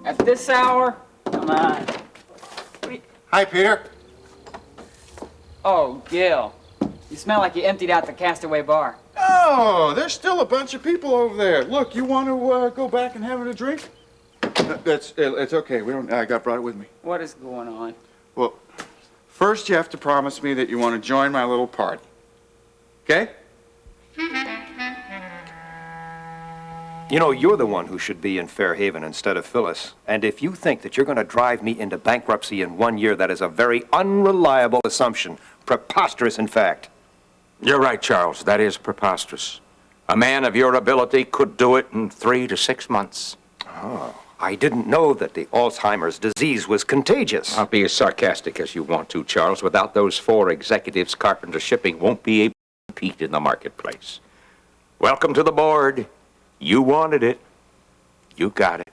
At this hour? Come on. Hi, Peter. Oh, Gil. You smell like you emptied out the Castaway Bar. Oh, there's still a bunch of people over there. Look, you want to go back and have a drink? It's okay. I brought it with me. What is going on? Well, first you have to promise me that you want to join my little party. Okay? You know, you're the one who should be in Fairhaven instead of Phyllis. And if you think that you're going to drive me into bankruptcy in 1 year, that is a very unreliable assumption. Preposterous, in fact. You're right, Charles. That is preposterous. A man of your ability could do it in 3 to 6 months. Oh, I didn't know that the Alzheimer's disease was contagious. I'll be as sarcastic as you want to, Charles. Without those 4 executives, Carpenter Shipping won't be able to compete in the marketplace. Welcome to the board. You wanted it. You got it.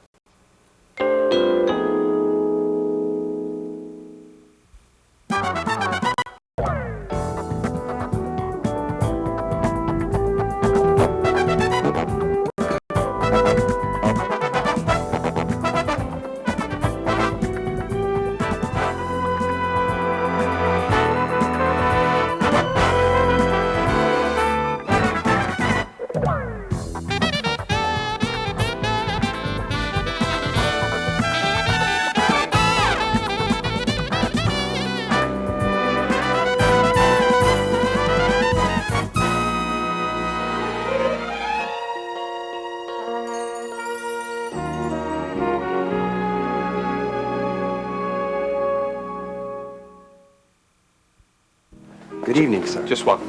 Good evening, sir. Just one.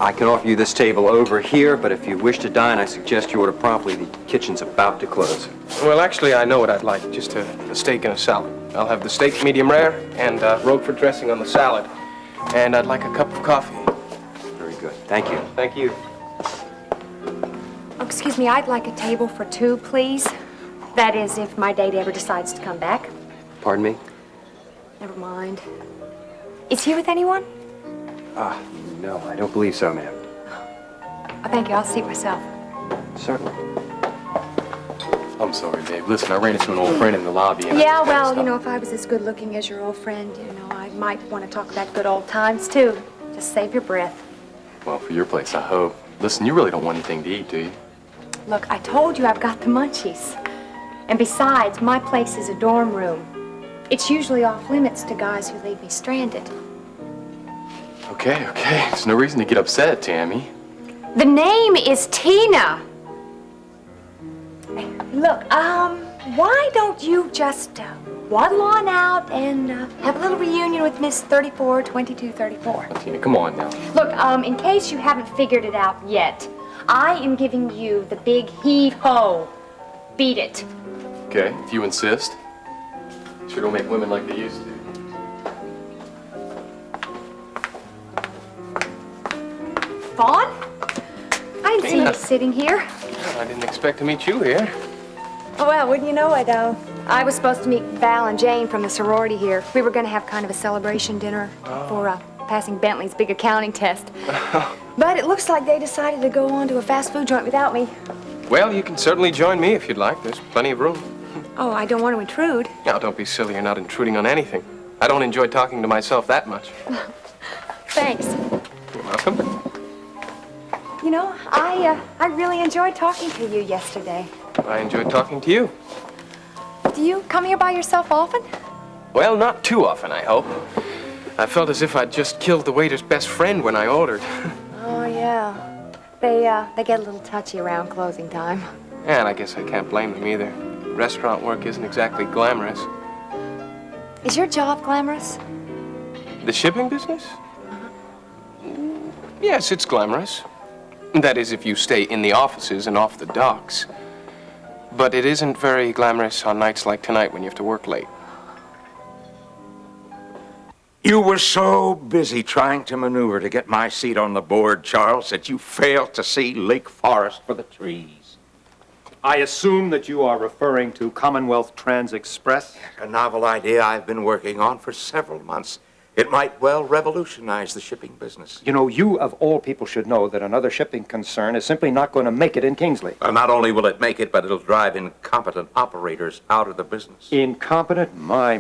I can offer you this table over here, but if you wish to dine, I suggest you order promptly. The kitchen's about to close. Well, actually, I know what I'd like. Just a steak and a salad. I'll have the steak medium rare and Roquefort dressing on the salad. And I'd like a cup of coffee. Very good. Thank you. Thank you. Oh, excuse me, I'd like a table for 2, please. That is, if my date ever decides to come back. Pardon me? Never mind. Is he with anyone? No, I don't believe so, ma'am. Oh, thank you. I'll seat myself. Certainly. I'm sorry, babe. Listen, I ran into an old friend in the lobby and Yeah, well, you know, if I was as good looking as your old friend, you know, I might want to talk about good old times, too. Just save your breath. Well, for your place, I hope. Listen, you really don't want anything to eat, do you? Look, I told you I've got the munchies. And besides, my place is a dorm room. It's usually off limits to guys who leave me stranded. Okay. There's no reason to get upset, Tammy. The name is Tina. Look, why don't you just waddle on out and have a little reunion with Miss 342234? Oh, Tina, come on now. Look, in case you haven't figured it out yet, I am giving you the big heave-ho. Beat it. Okay, if you insist. Sure don't make women like they used to. Vaughn? I didn't see you sitting here. Well, I didn't expect to meet you here. Oh, well, wouldn't you know it, I was supposed to meet Val and Jane from the sorority here. We were going to have kind of a celebration dinner for passing Bentley's big accounting test. But it looks like they decided to go on to a fast food joint without me. Well, you can certainly join me if you'd like. There's plenty of room. Oh, I don't want to intrude. Now, don't be silly. You're not intruding on anything. I don't enjoy talking to myself that much. Thanks. You're welcome. You know, I really enjoyed talking to you yesterday. I enjoyed talking to you. Do you come here by yourself often? Well, not too often, I hope. I felt as if I'd just killed the waiter's best friend when I ordered. Oh, yeah. They get a little touchy around closing time. And I guess I can't blame them either. Restaurant work isn't exactly glamorous. Is your job glamorous? The shipping business? Yes, it's glamorous. That is, if you stay in the offices and off the docks. But it isn't very glamorous on nights like tonight when you have to work late. You were so busy trying to maneuver to get my seat on the board, Charles, that you failed to see Lake Forest for the trees. I assume that you are referring to Commonwealth Trans Express? A novel idea I've been working on for several months. It might well revolutionize the shipping business. You know, you of all people should know that another shipping concern is simply not going to make it in Kingsley. Not only will it make it, but it'll drive incompetent operators out of the business. Incompetent? My,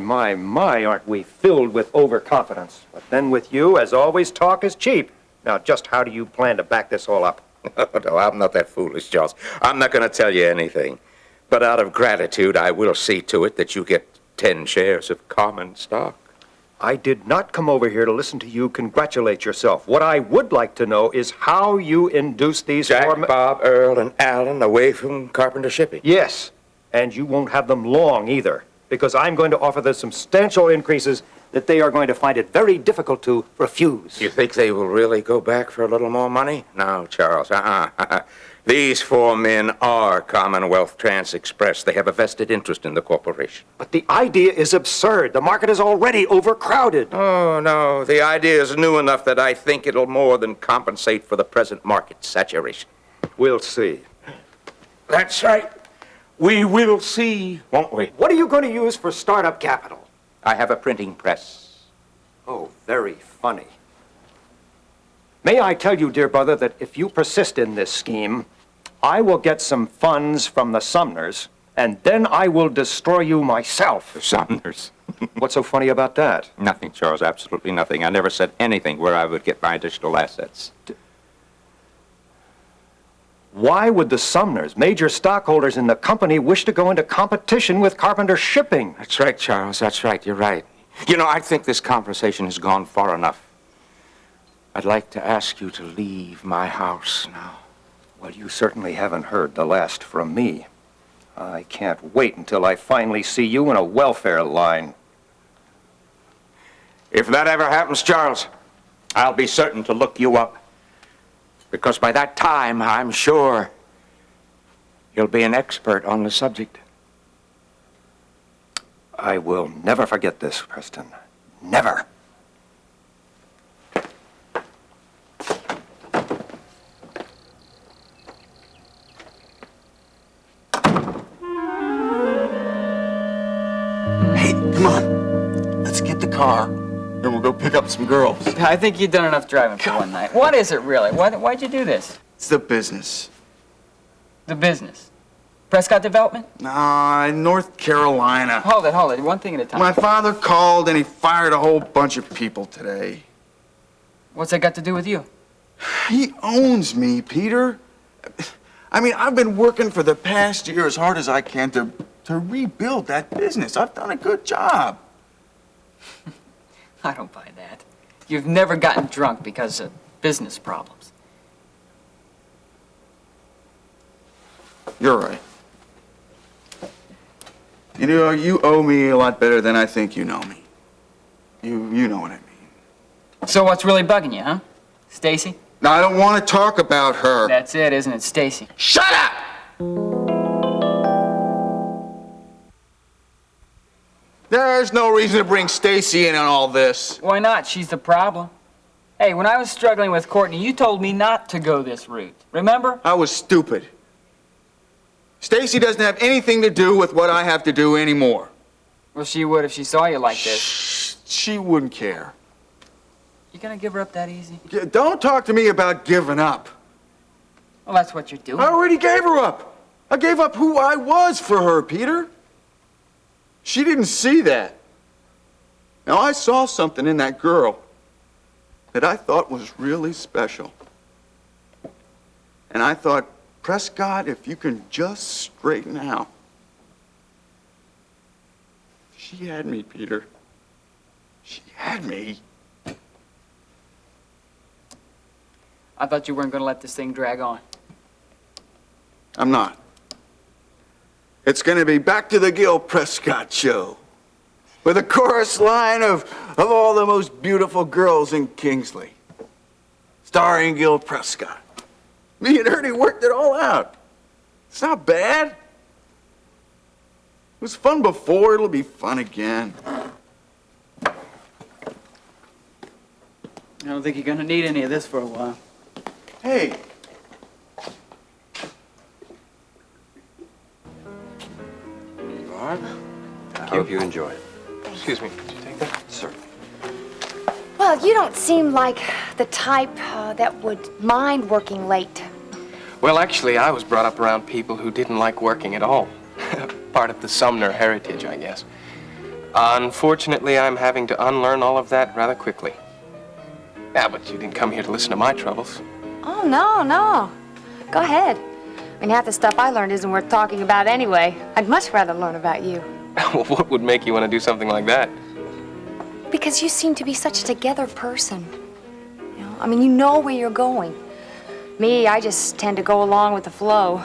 aren't we filled with overconfidence? But then with you, as always, talk is cheap. Now, just how do you plan to back this all up? No, I'm not that foolish, Charles. I'm not going to tell you anything. But out of gratitude, I will see to it that you get 10 shares of common stock. I did not come over here to listen to you congratulate yourself. What I would like to know is how you induced these Jack, Bob, Earl, and Alan away from Carpenter Shipping. Yes, and you won't have them long either, because I'm going to offer them substantial increases that they are going to find it very difficult to refuse. You think they will really go back for a little more money? No, Charles, These 4 men are Commonwealth Trans Express. They have a vested interest in the corporation. But the idea is absurd. The market is already overcrowded. Oh, no. The idea is new enough that I think it'll more than compensate for the present market saturation. We'll see. That's right. We will see, won't we? What are you going to use for startup capital? I have a printing press. Oh, very funny. May I tell you, dear brother, that if you persist in this scheme, I will get some funds from the Sumners, and then I will destroy you myself. The Sumners. What's so funny about that? Nothing, Charles, absolutely nothing. I never said anything where I would get my additional assets. Why would the Sumners, major stockholders in the company, wish to go into competition with Carpenter Shipping? That's right, Charles, that's right. You're right. You know, I think this conversation has gone far enough. I'd like to ask you to leave my house now. Well, you certainly haven't heard the last from me. I can't wait until I finally see you in a welfare line. If that ever happens, Charles, I'll be certain to look you up. Because by that time, I'm sure you'll be an expert on the subject. I will never forget this, Preston. Never. Hey, come on. Let's get the car, and we'll go pick up some girls. I think you've done enough driving for one night. What is it really? Why'd you do this? It's the business. The business. Prescott Development? Nah, North Carolina. Hold it. One thing at a time. My father called and he fired a whole bunch of people today. What's that got to do with you? He owns me, Peter. I mean, I've been working for the past year as hard as I can to rebuild that business. I've done a good job. I don't buy that. You've never gotten drunk because of business problems. You're right. You know, you owe me a lot better than I think you know me. You know what I mean. So what's really bugging you, huh? Stacy? Now, I don't want to talk about her. That's it, isn't it, Stacy? Shut up! There's no reason to bring Stacy in on all this. Why not? She's the problem. Hey, when I was struggling with Courtney, you told me not to go this route. Remember? I was stupid. Stacy doesn't have anything to do with what I have to do anymore. Well, she would if she saw you like this. Shh, she wouldn't care. You gonna give her up that easy? Don't talk to me about giving up. Well, that's what you're doing. I already gave her up. I gave up who I was for her, Peter. She didn't see that. Now, I saw something in that girl that I thought was really special. And I thought, Prescott, if you can just straighten out. She had me, Peter. She had me. I thought you weren't gonna let this thing drag on. I'm not. It's going to be back to the Gil Prescott show. With a chorus line of all the most beautiful girls in Kingsley. Starring Gil Prescott. Me and Ernie worked it all out. It's not bad. It was fun before, it'll be fun again. I don't think you're gonna need any of this for a while. Hey. Thank I you. hope you enjoy it. Excuse me, could you take that? Sir. Well, you don't seem like the type that would mind working late. Well, actually, I was brought up around people who didn't like working at all. Part of the Sumner heritage, I guess. Unfortunately, I'm having to unlearn all of that rather quickly. Yeah, but you didn't come here to listen to my troubles. Oh, no, no. Go ahead. I mean, half the stuff I learned isn't worth talking about anyway. I'd much rather learn about you. Well, what would make you want to do something like that? Because you seem to be such a together person. You know, I mean, you know where you're going. Me, I just tend to go along with the flow.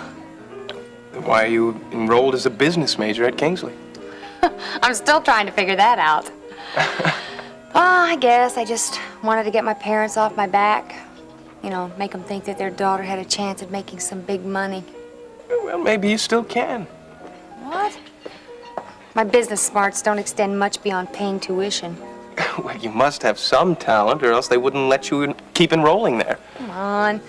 Then why are you enrolled as a business major at Kingsley? I'm still trying to figure that out. I guess I just wanted to get my parents off my back. You know, make them think that their daughter had a chance of making some big money. Well, maybe you still can. What? My business smarts don't extend much beyond paying tuition. Well, you must have some talent, or else they wouldn't let you keep enrolling there. Come on.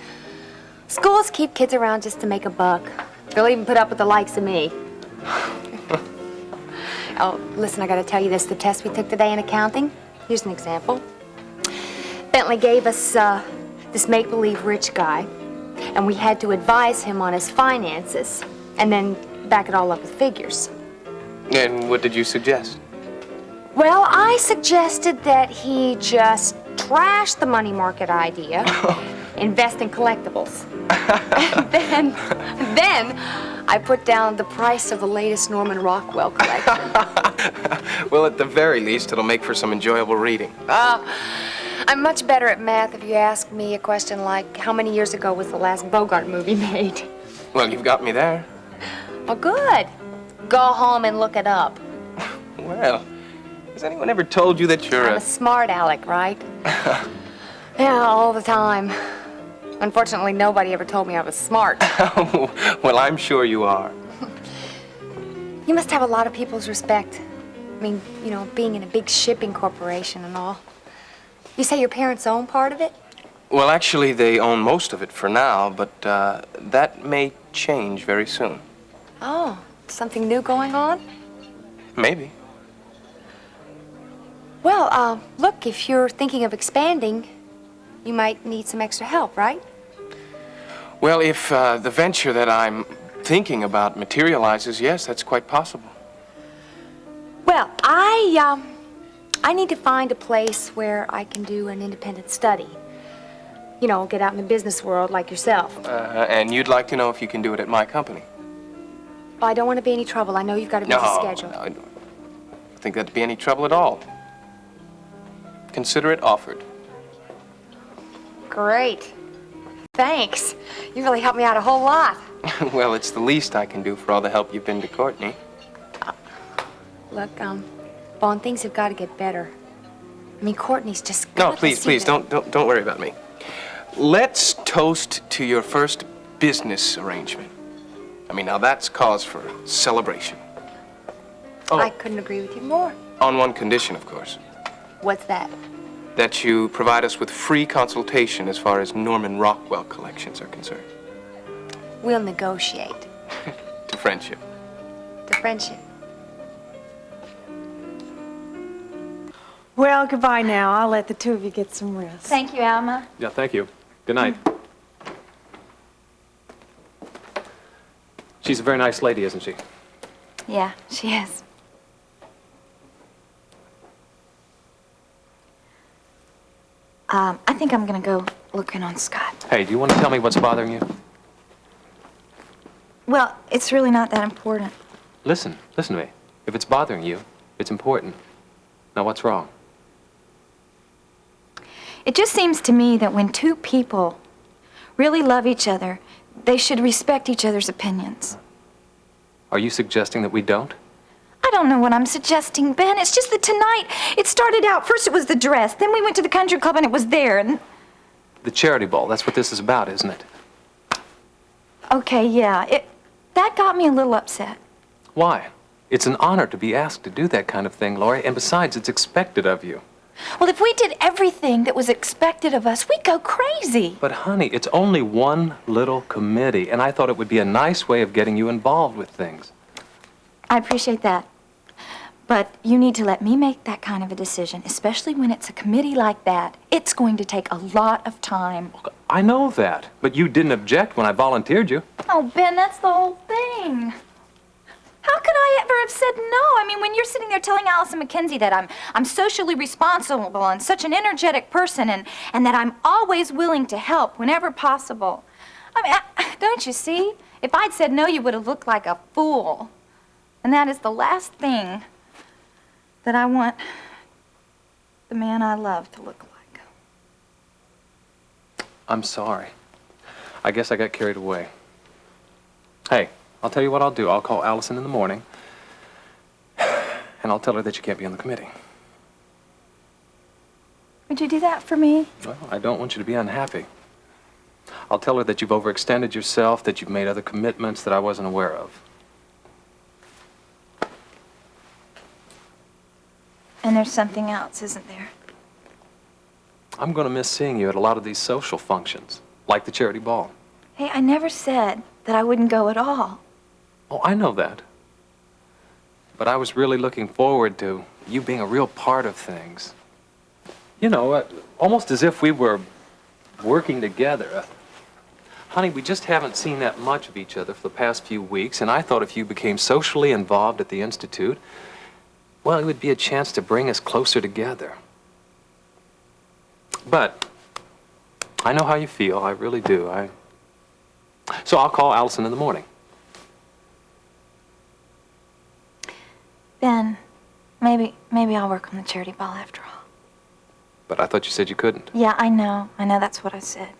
Schools keep kids around just to make a buck. They'll even put up with the likes of me. Oh, listen, I gotta tell you this. The test we took today in accounting, here's an example. Bentley gave us this make-believe rich guy, and we had to advise him on his finances, and then back it all up with figures. And what did you suggest? Well, I suggested that he just trash the money market idea, invest in collectibles. And then I put down the price of the latest Norman Rockwell collection. Well, at the very least, it'll make for some enjoyable reading. I'm much better at math if you ask me a question like, how many years ago was the last Bogart movie made? Well, you've got me there. Well, good. Go home and look it up. Well, has anyone ever told you that you're I'm a smart aleck, right? Yeah, all the time. Unfortunately, nobody ever told me I was smart. Well, I'm sure you are. You must have a lot of people's respect. I mean, you know, being in a big shipping corporation and all. You say your parents own part of it? Well, actually, they own most of it for now, but that may change very soon. Oh, something new going on? Maybe. Well, look, if you're thinking of expanding, you might need some extra help, right? Well, if the venture that I'm thinking about materializes, yes, that's quite possible. Well, I need to find a place where I can do an independent study. You know, get out in the business world like yourself. And you'd like to know if you can do it at my company? Well, I don't want to be any trouble. I know you've got a busy schedule. No, I don't think that'd be any trouble at all. Consider it offered. Great. Thanks. You really helped me out a whole lot. Well, it's the least I can do for all the help you've been to Courtney. Look, Vaughn, things have got to get better. I mean, Courtney's just No, got to please, see please, that- don't worry about me. Let's toast to your first business arrangement. I mean, now that's cause for celebration. Oh, I couldn't agree with you more. on one condition, of course. What's that? That you provide us with free consultation as far as Norman Rockwell collections are concerned. We'll negotiate. To friendship. The friendship. Well, goodbye now. I'll let the two of you get some rest. Thank you, Alma. Yeah, thank you. Good night. She's a very nice lady, isn't she? Yeah, she is. I think I'm gonna go look in on Scott. Hey, do you want to tell me what's bothering you? Well, it's really not that important. Listen to me. If it's bothering you, it's important. Now, what's wrong? It just seems to me that when two people really love each other, they should respect each other's opinions. Are you suggesting that we don't? I don't know what I'm suggesting, Ben. It's just that tonight, it started out, first it was the dress, then we went to the country club and it was there, and... The charity ball, that's what this is about, isn't it? Okay, yeah, that got me a little upset. Why? It's an honor to be asked to do that kind of thing, Laurie, and besides, it's expected of you. Well, if we did everything that was expected of us, we'd go crazy. But honey, it's only one little committee, and I thought it would be a nice way of getting you involved with things. I appreciate that. But you need to let me make that kind of a decision, especially when it's a committee like that. It's going to take a lot of time. I know that, but you didn't object when I volunteered you. Oh, Ben, that's the whole thing. How could I ever have said no? I mean, when you're sitting there telling Allison McKenzie that I'm socially responsible and such an energetic person and that I'm always willing to help whenever possible. I mean, don't you see? If I'd said no, you would have looked like a fool. And that is the last thing that I want the man I love to look like. I'm sorry. I guess I got carried away. Hey, I'll tell you what I'll do. I'll call Allison in the morning, and I'll tell her that you can't be on the committee. Would you do that for me? Well, I don't want you to be unhappy. I'll tell her that you've overextended yourself, that you've made other commitments that I wasn't aware of. And there's something else, isn't there? I'm going to miss seeing you at a lot of these social functions, like the charity ball. Hey, I never said that I wouldn't go at all. Oh, I know that. But I was really looking forward to you being a real part of things. You know, almost as if we were working together. Honey, we just haven't seen that much of each other for the past few weeks, and I thought if you became socially involved at the Institute, well, it would be a chance to bring us closer together. But I know how you feel. I really do. So I'll call Allison in the morning. Ben, maybe I'll work on the charity ball after all. But I thought you said you couldn't. Yeah, I know that's what I said.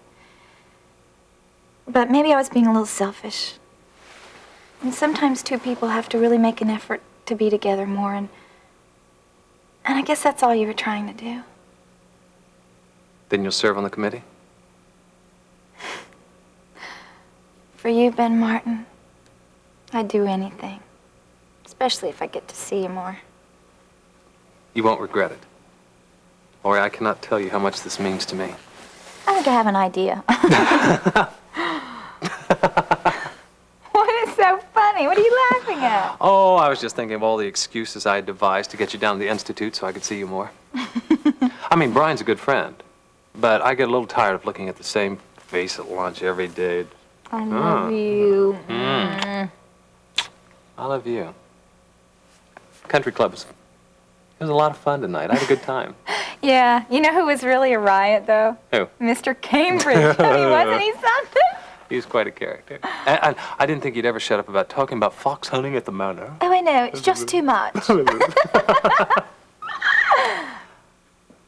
But maybe I was being a little selfish. And sometimes two people have to really make an effort to be together more, and I guess that's all you were trying to do. Then you'll serve on the committee? For you, Ben Martin, I'd do anything. Especially if I get to see you more. You won't regret it. Lori, I cannot tell you how much this means to me. I think I have an idea. What is so funny? What are you laughing at? Oh, I was just thinking of all the excuses I had devised to get you down to the Institute so I could see you more. I mean, Brian's a good friend, but I get a little tired of looking at the same face at lunch every day. I love you. I love you. Country Club it was a lot of fun tonight. I had a good time. Yeah, you know who was really a riot, though? Who? Mr. Cambridge. I mean, wasn't he something? He was quite a character. And I didn't think he'd ever shut up about talking about fox hunting at the manor. Oh, I know. It's just too much.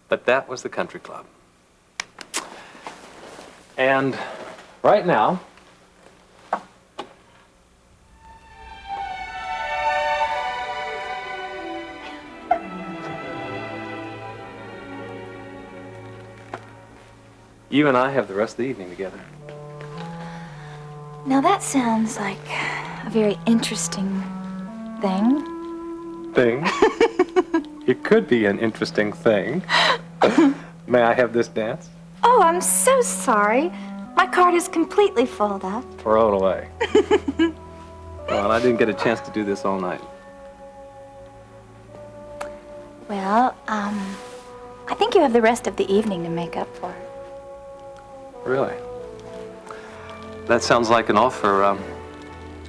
But that was the Country Club. And right now, you and I have the rest of the evening together. Now, that sounds like a very interesting thing. Thing? It could be an interesting thing. May I have this dance? Oh, I'm so sorry. My card is completely full up. Throw it away. Well, I didn't get a chance to do this all night. Well, I think you have the rest of the evening to make up for it. Really? That sounds like an offer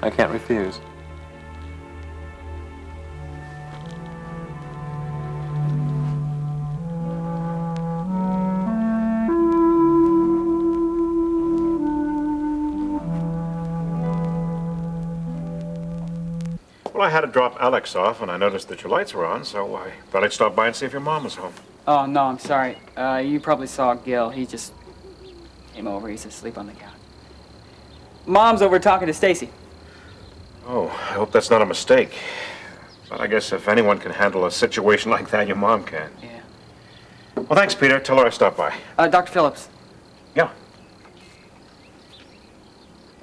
I can't refuse. Well, I had to drop Alex off, and I noticed that your lights were on, so I thought I'd stop by and see if your mom was home. Oh, no, I'm sorry. You probably saw Gil. He just came over. He's asleep on the couch. Mom's over talking to Stacy. Oh, I hope that's not a mistake. But I guess if anyone can handle a situation like that, your mom can. Yeah. Well, thanks, Peter. Tell her I stopped by. Dr. Phillips. Yeah.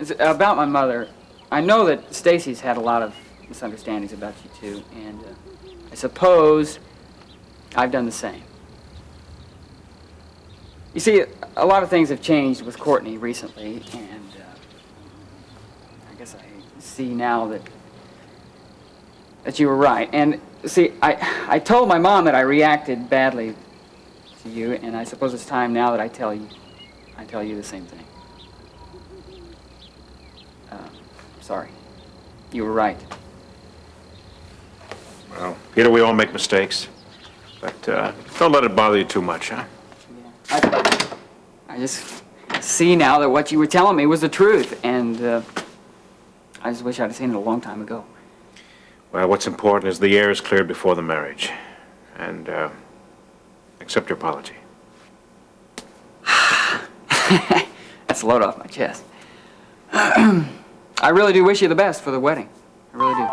It's about my mother. I know that Stacy's had a lot of misunderstandings about you two, and I suppose I've done the same. You see, a lot of things have changed with Courtney recently, and I guess I see now that you were right. And See, I told my mom that I reacted badly to you, and I suppose it's time now that I tell you the same thing. Sorry. You were right. Well, Peter, we all make mistakes. But don't let it bother you too much, huh? I just see now that what you were telling me was the truth, and I just wish I'd seen it a long time ago. Well, what's important is the air is cleared before the marriage. And accept your apology. That's a load off my chest. I really do wish you the best for the wedding. I really do.